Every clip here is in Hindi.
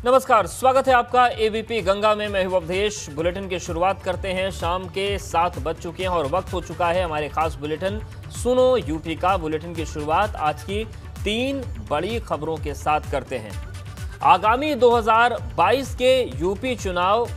नमस्कार, स्वागत है आपका एबीपी गंगा में। मैं हूं अवधेश। बुलेटिन की शुरुआत करते हैं। शाम के 7 बज चुके हैं और वक्त हो चुका है हमारे खास बुलेटिन सुनो यूपी का। बुलेटिन की शुरुआत आज की 3 बड़ी खबरों के साथ करते हैं। आगामी 2022 के यूपी चुनाव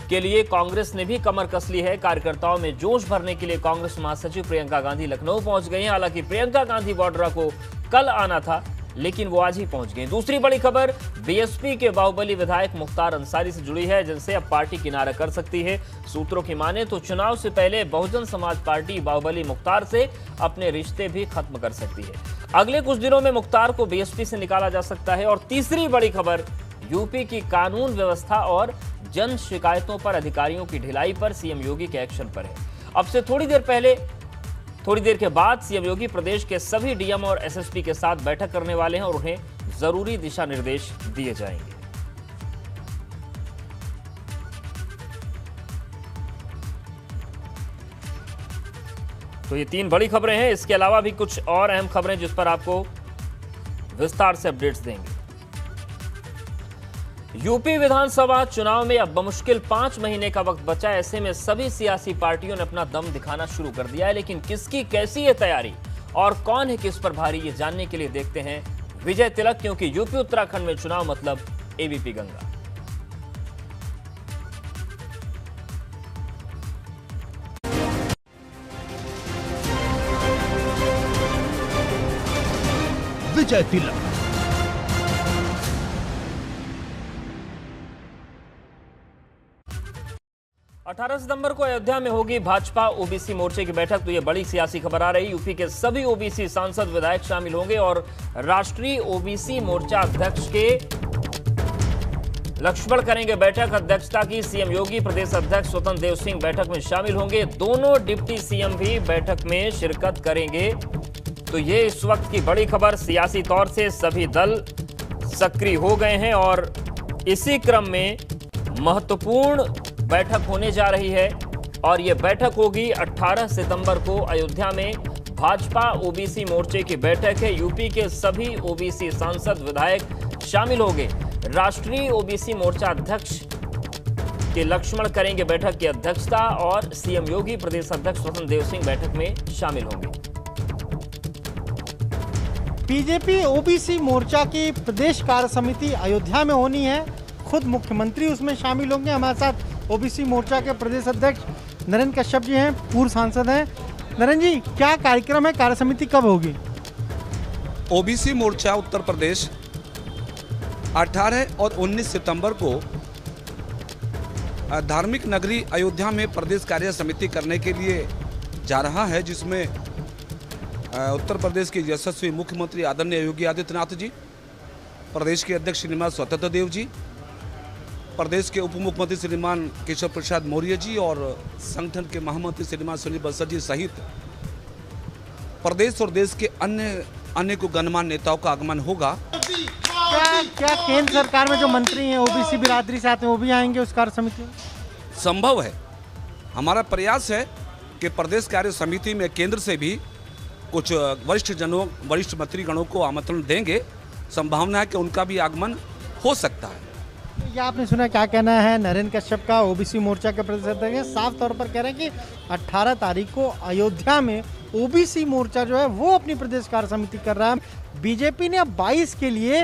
के लिए कांग्रेस ने भी कमर कस ली है। कार्यकर्ताओं में जोश भरने के लिए कांग्रेस महासचिव प्रियंका गांधी लखनऊ पहुंच गई हैं। हालांकि प्रियंका गांधी वाड्रा को कल आना था, लेकिन वो आज ही पहुंच गए। दूसरी बड़ी खबर बीएसपी के बाहुबली विधायक मुख्तार अंसारी से जुड़ी है, जिनसे अब पार्टी किनारा कर सकती है। सूत्रों की माने तो चुनाव से पहले बहुजन समाज पार्टी बाहुबली मुख्तार से अपने रिश्ते भी खत्म कर सकती है। अगले कुछ दिनों में मुख्तार को बीएसपी से निकाला जा सकता है। और तीसरी बड़ी खबर यूपी की कानून व्यवस्था और जन शिकायतों पर अधिकारियों की ढिलाई पर सीएम योगी के एक्शन पर है। अब से थोड़ी देर के बाद सीएम योगी प्रदेश के सभी डीएम और एसएसपी के साथ बैठक करने वाले हैं और उन्हें जरूरी दिशा निर्देश दिए जाएंगे। तो ये 3 बड़ी खबरें हैं। इसके अलावा भी कुछ और अहम खबरें जिस पर आपको विस्तार से अपडेट्स देंगे। यूपी विधानसभा चुनाव में अब बमुश्किल 5 महीने का वक्त बचा। ऐसे में सभी सियासी पार्टियों ने अपना दम दिखाना शुरू कर दिया है, लेकिन किसकी कैसी है तैयारी और कौन है किस पर भारी, ये जानने के लिए देखते हैं विजय तिलक, क्योंकि यूपी उत्तराखंड में चुनाव मतलब एबीपी गंगा। विजय तिलक। अठारह सितंबर को अयोध्या में होगी भाजपा ओबीसी मोर्चे की बैठक। तो ये बड़ी सियासी खबर आ रही। यूपी के सभी ओबीसी सांसद विधायक शामिल होंगे और राष्ट्रीय ओबीसी मोर्चा अध्यक्ष के लक्ष्मण करेंगे बैठक। अध्यक्षता की सीएम योगी। प्रदेश अध्यक्ष स्वतंत्र देव सिंह बैठक में शामिल होंगे। दोनों डिप्टी सीएम भी बैठक में शिरकत करेंगे। तो ये इस वक्त की बड़ी खबर। सियासी तौर से सभी दल सक्रिय हो गए हैं और इसी क्रम में महत्वपूर्ण बैठक होने जा रही है। और यह बैठक होगी 18 सितंबर को अयोध्या में। भाजपा ओबीसी मोर्चे की बैठक है। यूपी के सभी ओबीसी सांसद विधायक शामिल होंगे। राष्ट्रीय ओबीसी मोर्चा अध्यक्ष के लक्ष्मण करेंगे बैठक की अध्यक्षता और सीएम योगी, प्रदेश अध्यक्ष स्वतंत्र देव सिंह बैठक में शामिल होंगे। बीजेपी ओबीसी मोर्चा की प्रदेश कार्य समिति अयोध्या में होनी है। खुद मुख्यमंत्री उसमें शामिल होंगे। हमारे साथ ओबीसी मोर्चा के प्रदेश अध्यक्ष नरेंद्र कश्यप जी हैं, पूर्व सांसद हैं। नरेंद्र जी, क्या कार्यक्रम है? कार्य समिति कब होगी? ओबीसी मोर्चा उत्तर प्रदेश 18 और 19 सितंबर को धार्मिक नगरी अयोध्या में प्रदेश कार्य समिति करने के लिए जा रहा है, जिसमें उत्तर प्रदेश के यशस्वी मुख्यमंत्री आदरणीय योगी आदित्यनाथ जी, प्रदेश के अध्यक्ष श्रीमान स्वतंत्र देव जी, प्रदेश के उप मुख्यमंत्री श्रीमान केशव प्रसाद मौर्य जी और संगठन के महामंत्री श्रीमान सुनील बंसल जी सहित प्रदेश और देश के अन्य को गणमान्य नेताओं का आगमन होगा। क्या केंद्र सरकार में जो मंत्री हैं ओबीसी बिरादरी से आते हैं वो भी आएंगे उस कार्य समिति में? संभव है। हमारा प्रयास है कि प्रदेश कार्य समिति में केंद्र से भी कुछ वरिष्ठ मंत्रीगणों को आमंत्रण देंगे। संभावना है कि उनका भी आगमन हो सकता है। ये आपने सुना, क्या कहना है नरेंद्र कश्यप का, ओबीसी मोर्चा के प्रदेश अध्यक्ष? साफ तौर पर कह रहे हैं कि 18 तारीख को अयोध्या में ओबीसी मोर्चा जो है वो अपनी प्रदेश कार्य समिति कर रहा है। बीजेपी ने अब 22 के लिए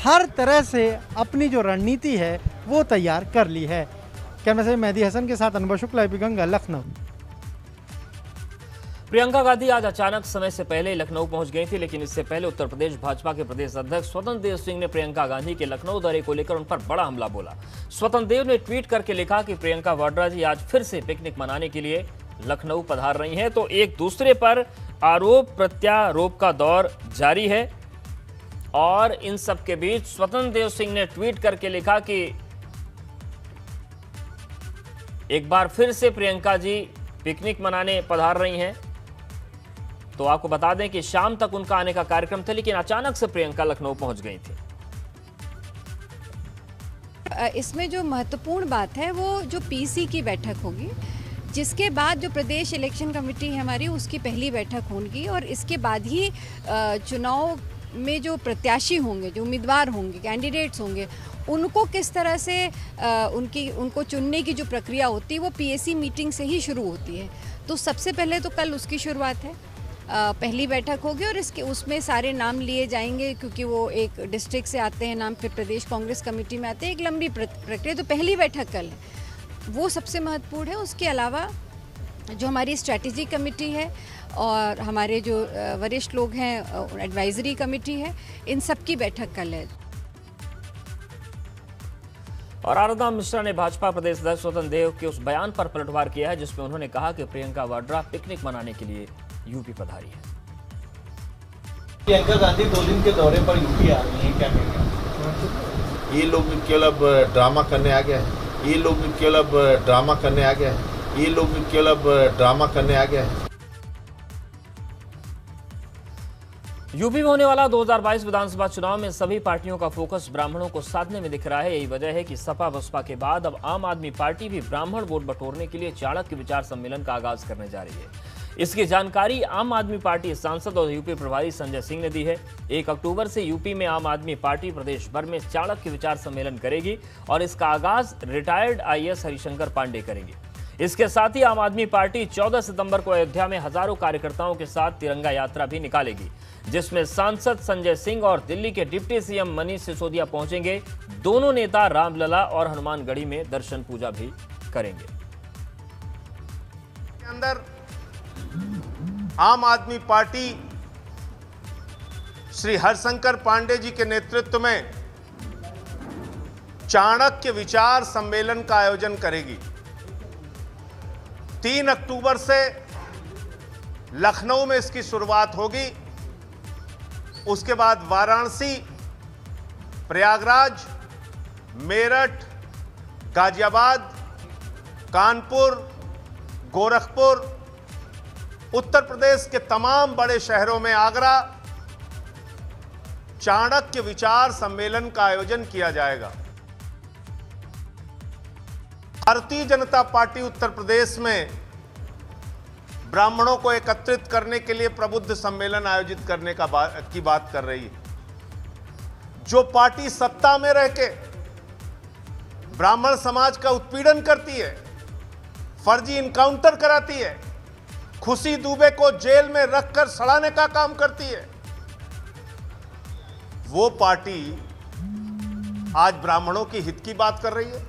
हर तरह से अपनी जो रणनीति है वो तैयार कर ली है। कैमरा से मेहदी हसन के साथ अनुभव शुक्ला, एबीपी गंगा, लखनऊ। प्रियंका गांधी आज अचानक समय से पहले लखनऊ पहुंच गई थी, लेकिन इससे पहले उत्तर प्रदेश भाजपा के प्रदेश अध्यक्ष स्वतंत्र देव सिंह ने प्रियंका गांधी के लखनऊ दौरे को लेकर उन पर बड़ा हमला बोला। स्वतंत्र देव ने ट्वीट करके लिखा कि प्रियंका वाड्रा जी आज फिर से पिकनिक मनाने के लिए लखनऊ पधार रही हैं। तो एक दूसरे पर आरोप प्रत्यारोप का दौर जारी है और इन सब के बीच स्वतंत्र देव सिंह ने ट्वीट करके लिखा कि एक बार फिर से प्रियंका जी पिकनिक मनाने पधार रही हैं। तो आपको बता दें कि शाम तक उनका आने का कार्यक्रम था, लेकिन अचानक से प्रियंका लखनऊ पहुंच गई थी। इसमें जो महत्वपूर्ण बात है वो जो पीसी की बैठक होगी, जिसके बाद जो प्रदेश इलेक्शन कमेटी है हमारी, उसकी पहली बैठक होगी और इसके बाद ही चुनाव में जो प्रत्याशी होंगे, जो उम्मीदवार होंगे, कैंडिडेट्स होंगे, उनको किस तरह से उनको चुनने की जो प्रक्रिया होती है वो पीएसी मीटिंग से ही शुरू होती है। तो सबसे पहले तो कल उसकी शुरुआत है, पहली बैठक होगी और उसमें सारे नाम लिए जाएंगे, क्योंकि वो एक डिस्ट्रिक्ट से आते हैं नाम, फिर प्रदेश कांग्रेस कमेटी में आते हैं, एक लंबी प्रक्रिया। तो पहली बैठक कल है, वो सबसे महत्वपूर्ण है। उसके अलावा जो हमारी स्ट्रैटेजी कमेटी है और हमारे जो वरिष्ठ लोग हैं, एडवाइजरी कमेटी है, इन सब की बैठक कल है। और आराधना मिश्रा ने भाजपा प्रदेश अध्यक्ष स्वतंत्र देव के उस बयान पर पलटवार किया है जिसमें उन्होंने कहा कि प्रियंका वाड्रा पिकनिक मनाने के लिए यूपी पधारी है। प्रियंका गांधी 2 दिन के दौरे पर यूपी आ रही हैं, क्या कहेंगे? ये लोग केवल अब ड्रामा करने आ गया है, ये लोग केवल अब ड्रामा करने आ गया है, ये लोग केवल अब ड्रामा करने आ गया है। यूपी में होने वाला 2022 विधानसभा चुनाव में सभी पार्टियों का फोकस ब्राह्मणों को साधने में दिख रहा है। यही वजह है कि सपा बसपा के बाद अब आम आदमी पार्टी भी ब्राह्मण वोट बटोरने के लिए चाणक्य विचार सम्मेलन का आगाज करने जा रही है। इसकी जानकारी आम आदमी पार्टी सांसद और यूपी प्रभारी संजय सिंह ने दी है। 1 अक्टूबर से यूपी में आम आदमी पार्टी प्रदेश भर में चाणक्य विचार सम्मेलन करेगी और इसका आगाज रिटायर्ड आईएएस हरिशंकर पांडे करेंगे। इसके साथ ही आम आदमी पार्टी 14 सितंबर को अयोध्या में हजारों कार्यकर्ताओं के साथ तिरंगा यात्रा भी निकालेगी, जिसमें सांसद संजय सिंह और दिल्ली के डिप्टी सीएम मनीष सिसोदिया पहुंचेंगे। दोनों नेता रामलला और हनुमानगढ़ी में दर्शन पूजा भी करेंगे। अंदर आम आदमी पार्टी श्री हरिशंकर पांडे जी के नेतृत्व में चाणक्य विचार सम्मेलन का आयोजन करेगी। 3 अक्टूबर से लखनऊ में इसकी शुरुआत होगी, उसके बाद वाराणसी, प्रयागराज, मेरठ, गाजियाबाद, कानपुर, गोरखपुर, उत्तर प्रदेश के तमाम बड़े शहरों में आगरा चाणक्य विचार सम्मेलन का आयोजन किया जाएगा। भारतीय जनता पार्टी उत्तर प्रदेश में ब्राह्मणों को एकत्रित करने के लिए प्रबुद्ध सम्मेलन आयोजित करने की बात कर रही है। जो पार्टी सत्ता में रह के ब्राह्मण समाज का उत्पीड़न करती है, फर्जी इनकाउंटर कराती है, खुशी दुबे को जेल में रखकर सड़ाने का काम करती है, वो पार्टी आज ब्राह्मणों की हित की बात कर रही है।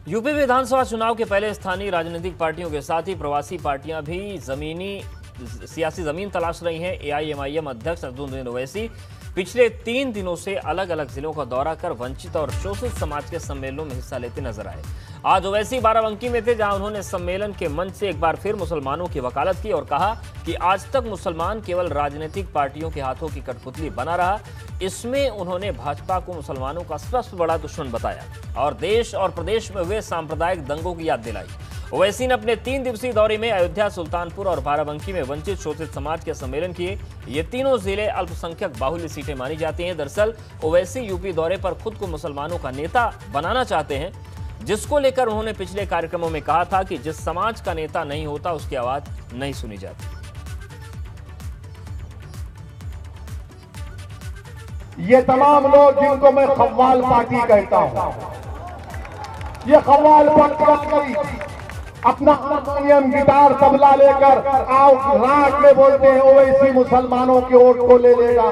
यूपी विधानसभा चुनाव के पहले स्थानीय राजनीतिक पार्टियों के साथ ही प्रवासी पार्टियां भी सियासी जमीन तलाश रही हैं। एआईएमआईएम अध्यक्ष असदुद्दीन ओवैसी पिछले 3 दिनों से अलग अलग जिलों का दौरा कर वंचित और शोषित समाज के सम्मेलनों में हिस्सा लेते नजर आए। आज ओवैसी बाराबंकी में थे, जहां उन्होंने सम्मेलन के मंच से एक बार फिर मुसलमानों की वकालत की और कहा कि आज तक मुसलमान केवल राजनीतिक पार्टियों के हाथों की कठपुतली बना रहा। इसमें उन्होंने भाजपा को मुसलमानों का सबसे बड़ा दुश्मन बताया और देश और प्रदेश में हुए सांप्रदायिक दंगों की याद दिलाई। ओवैसी ने अपने 3 दिवसीय दौरे में अयोध्या, सुल्तानपुर और बाराबंकी में वंचित शोषित समाज के सम्मेलन किए। ये तीनों जिले अल्पसंख्यक बाहुल्य सीटें मानी जाती हैं। दरअसल ओवैसी यूपी दौरे पर खुद को मुसलमानों का नेता बनाना चाहते हैं, जिसको लेकर उन्होंने पिछले कार्यक्रमों में कहा था कि जिस समाज का नेता नहीं होता उसकी आवाज नहीं सुनी जाती। ये तमाम लोग जिनको मैं खव्वाल पार्टी कहता हूं, ये खव्वाल पार्टी अपना हारमोनियम, गिटार, तबला लेकर आओ राग में बोलते हैं ओवैसी मुसलमानों के वोट को ले लेगा।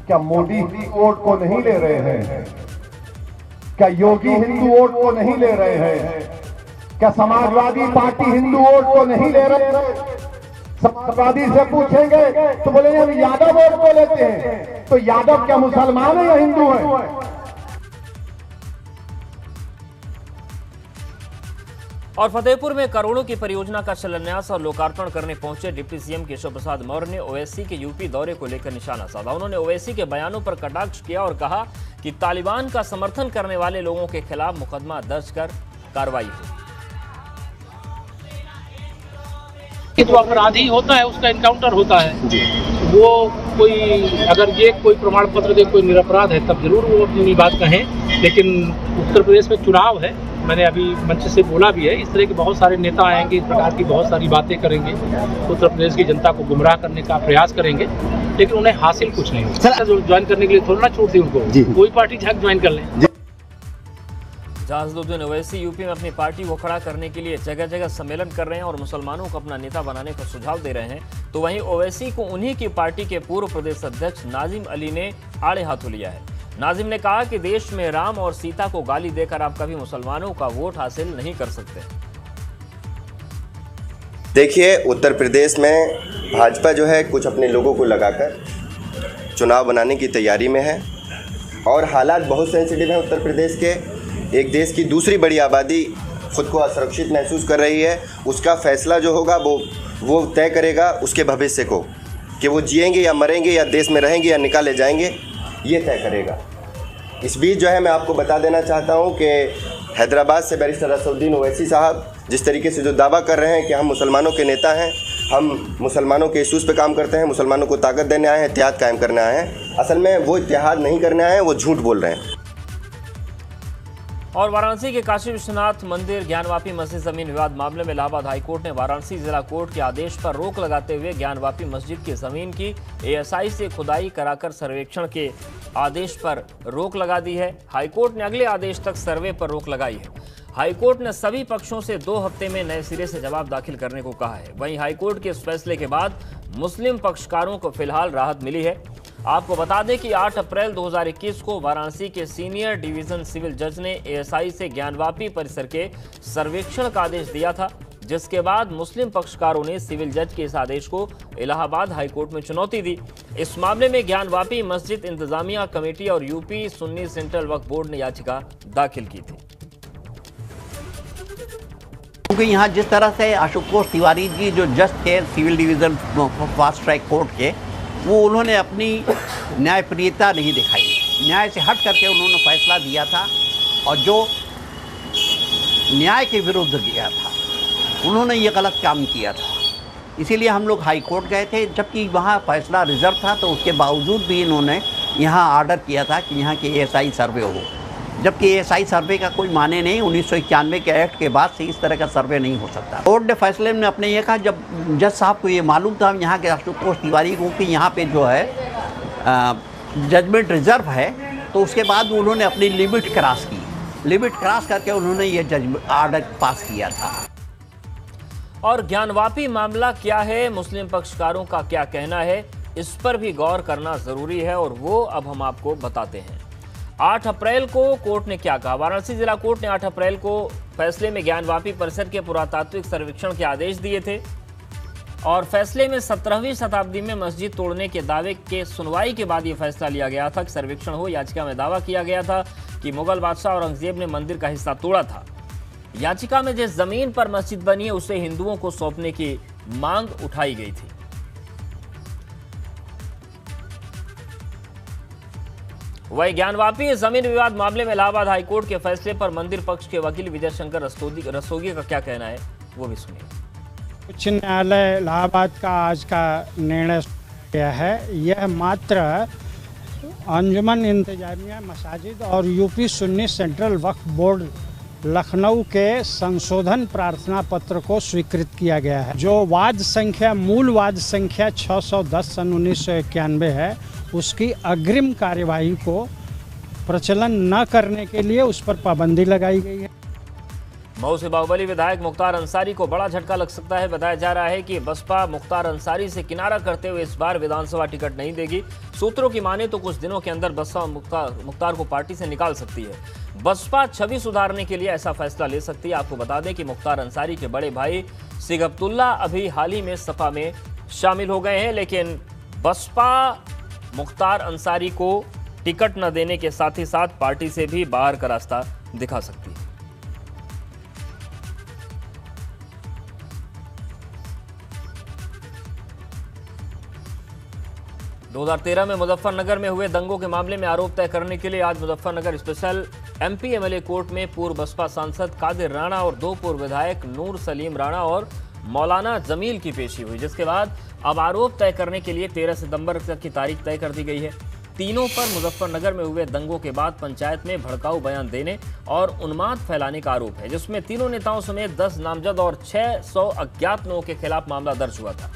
क्या मोदी वोट को नहीं ले रहे हैं? क्या योगी हिंदू वोट को नहीं ले रहे हैं? क्या समाजवादी पार्टी हिंदू वोट को नहीं ले रहे हैं? समाजवादी से पूछेंगे तो बोलेंगे हम यादव वोट को लेते हैं। तो यादव क्या मुसलमान है या हिंदू है? और फतेहपुर में करोड़ों की परियोजना का शिलान्यास और लोकार्पण करने पहुंचे डिप्टी सीएम केशव प्रसाद मौर्य ने ओवैसी के यूपी दौरे को लेकर निशाना साधा। उन्होंने ओवैसी के बयानों पर कटाक्ष किया और कहा कि तालिबान का समर्थन करने वाले लोगों के खिलाफ मुकदमा दर्ज कर कार्रवाई हो। कि जो अपराधी होता है उसका इनकाउंटर होता है, वो कोई अगर ये कोई प्रमाण पत्र दे कोई निरपराध है तब जरूर वो अपनी बात कहें। लेकिन उत्तर प्रदेश में चुनाव है, मैंने अभी मंच से बोला भी है, इस तरह के बहुत सारे नेता आएंगे, इस प्रकार की बहुत सारी बातें करेंगे, उत्तर प्रदेश की जनता को गुमराह करने का प्रयास करेंगे, लेकिन उन्हें हासिल कुछ नहीं होगा। ज्वाइन करने के लिए थोड़ा ना छूट दी उनको, कोई पार्टी झक ज्वाइन कर लें। जहाज़ुद्दीन ओवैसी यूपी में अपनी पार्टी को खड़ा करने के लिए जगह जगह सम्मेलन कर रहे हैं और मुसलमानों को अपना नेता बनाने का सुझाव दे रहे हैं, तो वहीं ओवैसी को उन्हीं की पार्टी के पूर्व प्रदेश अध्यक्ष नाजिम अली ने आड़े हाथों लिया है। नाजिम ने कहा कि देश में राम और सीता को गाली देकर आप कभी मुसलमानों का वोट हासिल नहीं कर सकते। देखिए, उत्तर प्रदेश में भाजपा जो है कुछ अपने लोगों को लगाकर चुनाव बनाने की तैयारी में है और हालात बहुत सेंसिटिव हैं उत्तर प्रदेश के। एक देश की दूसरी बड़ी आबादी खुद को असुरक्षित महसूस कर रही है, उसका फैसला जो होगा वो तय करेगा उसके भविष्य को, कि वो जिएंगे या मरेंगे या देश में रहेंगे या निकाले जाएंगे, ये तय करेगा। इस बीच जो है मैं आपको बता देना चाहता हूँ कि हैदराबाद से बैरिस्टर असदुद्दीन ओवैसी साहब जिस तरीके से जो दावा कर रहे हैं कि हम मुसलमानों के नेता हैं, हम मुसलमानों के इश्यूज़ पे काम करते हैं, मुसलमानों को ताकत देने आए हैं, इत्तेहाद कायम करने आए हैं, असल में वो इत्तेहाद नहीं करने आए हैं, वो झूठ बोल रहे हैं। और वाराणसी के काशी विश्वनाथ मंदिर ज्ञानवापी मस्जिद जमीन विवाद मामले में इलाहाबाद हाईकोर्ट ने वाराणसी जिला कोर्ट के आदेश पर रोक लगाते हुए ज्ञानवापी मस्जिद की जमीन की एएसआई से खुदाई कराकर सर्वेक्षण के आदेश पर रोक लगा दी है। हाईकोर्ट ने अगले आदेश तक सर्वे पर रोक लगाई है। हाईकोर्ट ने सभी पक्षों से 2 हफ्ते में नए सिरे से जवाब दाखिल करने को कहा है। वहीं हाईकोर्ट के इस फैसले के बाद मुस्लिम पक्षकारों को फिलहाल राहत मिली है। आपको बता दें कि 8 अप्रैल 2021 को वाराणसी के सीनियर डिवीजन सिविल जज ने एएसआई से ज्ञानवापी परिसर के सर्वेक्षण का आदेश दिया था, जिसके बाद मुस्लिम पक्षकारों ने सिविल जज के इस आदेश को इलाहाबाद हाईकोर्ट में चुनौती दी। इस मामले में ज्ञानवापी मस्जिद इंतजामिया कमेटी और यूपी सुन्नी सेंट्रल वक्फ बोर्ड ने याचिका दाखिल की थी। क्योंकि यहाँ जिस तरह से आशुतोष तिवारी जी जो जज थे civil division fast track court के, वो उन्होंने अपनी न्यायप्रियता नहीं दिखाई, न्याय से हट करके उन्होंने फैसला दिया था और जो न्याय के विरुद्ध दिया था, उन्होंने ये गलत काम किया था। इसीलिए हम लोग हाई कोर्ट गए थे, जबकि वहाँ फैसला रिजर्व था, तो उसके बावजूद भी इन्होंने यहाँ ऑर्डर किया था कि यहाँ के एएसआई सर्वे हो, जबकि एएसआई सर्वे का कोई माने नहीं। 1991 के एक्ट के बाद से इस तरह का सर्वे नहीं हो सकता। कोर्ट ने फैसले में अपने ये कहा, जब जज साहब को ये मालूम था यहाँ के आशुतोष तिवारी को कि यहाँ पे जो है जजमेंट रिजर्व है, तो उसके बाद उन्होंने अपनी लिमिट क्रॉस की। लिमिट क्रॉस करके उन्होंने ये जजमेंट ऑर्डर पास किया था। और ज्ञानवापी मामला क्या है, मुस्लिम पक्षकारों का क्या कहना है, इस पर भी गौर करना जरूरी है और वो अब हम आपको बताते हैं। 8 अप्रैल को कोर्ट ने क्या कहा। वाराणसी जिला कोर्ट ने 8 अप्रैल को फैसले में ज्ञानवापी परिसर के पुरातात्विक सर्वेक्षण के आदेश दिए थे और फैसले में 17वीं शताब्दी में मस्जिद तोड़ने के दावे के सुनवाई के बाद यह फैसला लिया गया था कि सर्वेक्षण हो। याचिका में दावा किया गया था कि मुगल बादशाह औरंगजेब ने मंदिर का हिस्सा तोड़ा था। याचिका में जिस जमीन पर मस्जिद बनी है उसे हिंदुओं को सौंपने की मांग उठाई गई थी। वही ज्ञानवापी जमीन विवाद मामले में इलाहाबाद हाईकोर्ट के फैसले पर मंदिर पक्ष के वकील विजय शंकर रस्तोगी का क्या कहना है, वो भी सुनिए। उच्च न्यायालय इलाहाबाद का आज का निर्णय किया है, यह मात्र अंजुमन इंतजामिया मसाजिद और यूपी सुन्नी सेंट्रल वक्फ बोर्ड लखनऊ के संशोधन प्रार्थना पत्र को स्वीकृत किया गया है। जो वाद संख्या मूल वाद संख्या 610 सन 1991 है, उसकी अग्रिम कार्यवाही को प्रचलन न करने के लिए उस पर पाबंदी लगाई गई है। मऊ से बाहुबली विधायक मुख्तार अंसारी को बड़ा झटका लग सकता है। बताया जा रहा है कि बसपा मुख्तार अंसारी से किनारा करते हुए इस बार विधानसभा टिकट नहीं देगी। सूत्रों की माने तो कुछ दिनों के अंदर बसपा मुख्तार को पार्टी से निकाल सकती है। बसपा छवि सुधारने के लिए ऐसा फैसला ले सकती है। आपको बता दें कि मुख्तार अंसारी के बड़े भाई सिगबतुल्ला अभी हाल ही में सपा में शामिल हो गए हैं, लेकिन बसपा मुख्तार अंसारी को टिकट न देने के साथ ही साथ पार्टी से भी बाहर का रास्ता दिखा सकती है। दो 2013 में मुजफ्फरनगर में हुए दंगों के मामले में आरोप तय करने के लिए आज Muzaffarnagar special MP MLA court में पूर्व बसपा सांसद कादिर राणा और 2 पूर्व विधायक नूर सलीम राणा और मौलाना जमील की पेशी हुई, जिसके बाद अब आरोप तय करने के लिए 13 सितंबर तक की तारीख तय कर दी गई है। तीनों पर मुजफ्फरनगर में हुए दंगों के बाद पंचायत में भड़काऊ बयान देने और उन्माद फैलाने का आरोप है, जिसमें तीनों नेताओं समेत 10 नामजद और 600 अज्ञात लोगों के खिलाफ मामला दर्ज हुआ था।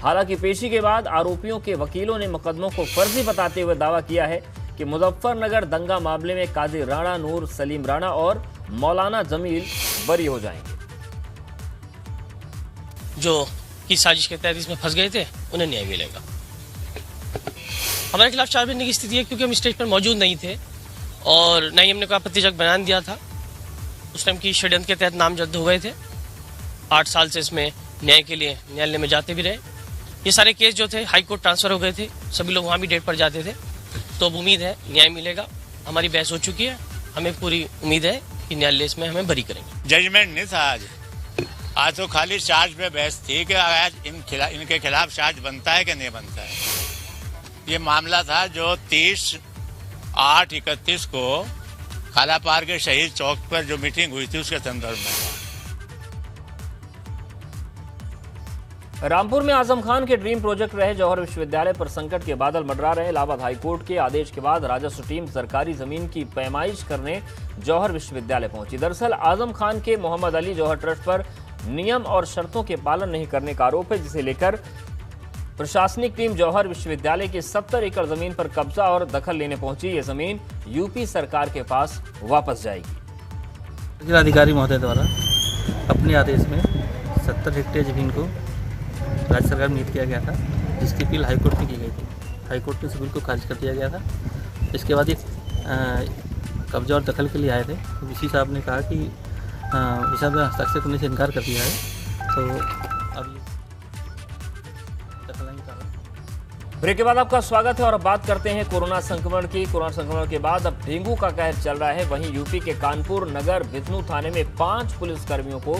हालांकि पेशी के बाद आरोपियों के वकीलों ने मुकदमों को फर्जी बताते हुए दावा किया है कि मुजफ्फरनगर दंगा मामले में काजी राणा, नूर सलीम राणा और मौलाना जमील बरी हो जाएंगे। जो की साजिश के तहत इसमें फंस गए थे उन्हें न्याय मिलेगा। हमारे खिलाफ 4 महीने की स्थिति है क्योंकि हम स्टेज पर मौजूद नहीं थे और न ही हमने कोई आपत्तिजनक बयान दिया था। उस टाइम की षड्यंत्र के तहत नामजद हो गए थे। 8 साल से इसमें न्याय के लिए न्यायालय में जाते भी रहे। ये सारे केस जो थे हाई कोर्ट ट्रांसफर हो गए थे, सभी लोग वहाँ भी डेट पर जाते थे। तो अब उम्मीद है न्याय मिलेगा। हमारी बहस हो चुकी है, हमें पूरी उम्मीद है कि न्यायालय इसमें हमें बरी करेंगे। जजमेंट नहीं था आज तो खाली चार्ज पे बहस थी कि आज इनके खिलाफ चार्ज बनता है कि नहीं बनता है। ये मामला था जो 30/8/31 को कालापार के शहीद चौक पर जो मीटिंग हुई थी उसके संदर्भ में। रामपुर में आजम खान के ड्रीम प्रोजेक्ट रहे जौहर विश्वविद्यालय पर संकट के बादल मंडरा रहे। इलाहाबाद हाईकोर्ट के आदेश के बाद राजस्व टीम सरकारी जमीन की पैमाइश करने जौहर विश्वविद्यालय पहुंची। दरअसल आजम खान के मोहम्मद अली जौहर ट्रस्ट पर नियम और शर्तों के पालन नहीं करने का आरोप है, जिसे लेकर प्रशासनिक टीम जौहर विश्वविद्यालय की 70 एकड़ जमीन पर कब्जा और दखल लेने पहुंची। ये जमीन यूपी सरकार के पास वापस जाएगी। जिलाधिकारी महोदय द्वारा अपने आदेश में 70 हेक्टेयर जमीन को राज्य सरकार में नियुक्त किया गया था, जिसकी अपील हाईकोर्ट में की गई थी। हाईकोर्ट ने इस बिल को खारिज कर दिया गया था। इसके बाद एक कब्जा और दखल के लिए आए थे। वीसी साहब ने कहा कि इस साहब ने हस्ताक्षर करने से इनकार कर दिया है, तो अब ब्रेक के बाद आपका स्वागत है और अब बात करते हैं कोरोना संक्रमण की। कोरोना संक्रमण के बाद अब डेंगू का कहर चल रहा है। वहीं यूपी के कानपुर नगर बिजनू थाने में 5 पुलिसकर्मियों को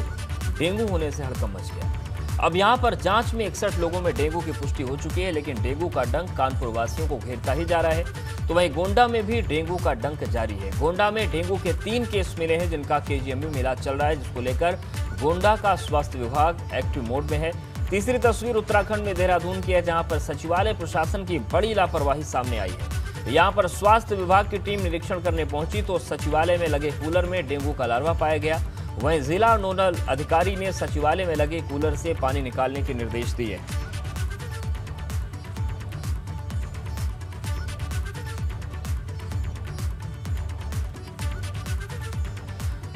डेंगू होने से हड़कंप मच गया। अब यहां पर जांच में 61 लोगों में डेंगू की पुष्टि हो चुकी है, लेकिन डेंगू का डंक कानपुर वासियों को घेरता ही जा रहा है। तो वहीं गोंडा में भी डेंगू का डंक जारी है। गोंडा में डेंगू के 3 केस मिले हैं, जिनका केजीएमयू में इलाज चल रहा है, जिसको लेकर गोंडा का स्वास्थ्य विभाग एक्टिव मोड में है। तीसरी तस्वीर उत्तराखंड में देहरादून की है, जहां पर सचिवालय प्रशासन की बड़ी लापरवाही सामने आई है। यहां पर स्वास्थ्य विभाग की टीम निरीक्षण करने पहुंची तो सचिवालय में लगे कूलर में डेंगू का लार्वा पाया गया। वहीं जिला नोडल अधिकारी ने सचिवालय में लगे कूलर से पानी निकालने के निर्देश दिए।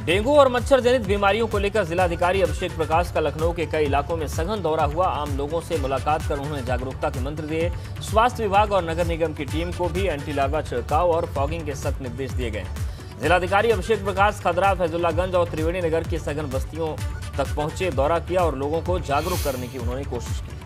डेंगू और मच्छर जनित बीमारियों को लेकर जिलाधिकारी अभिषेक प्रकाश का लखनऊ के कई इलाकों में सघन दौरा हुआ। आम लोगों से मुलाकात कर उन्होंने जागरूकता के मंत्र दिए। स्वास्थ्य विभाग और नगर निगम की टीम को भी एंटी लार्वा छिड़काव और फॉगिंग के सख्त निर्देश दिए गए। जिलाधिकारी अभिषेक प्रकाश खदरा, फैजुल्लागंज और त्रिवेणी नगर की सघन बस्तियों तक पहुंचे, दौरा किया और लोगों को जागरूक करने की उन्होंने कोशिश की।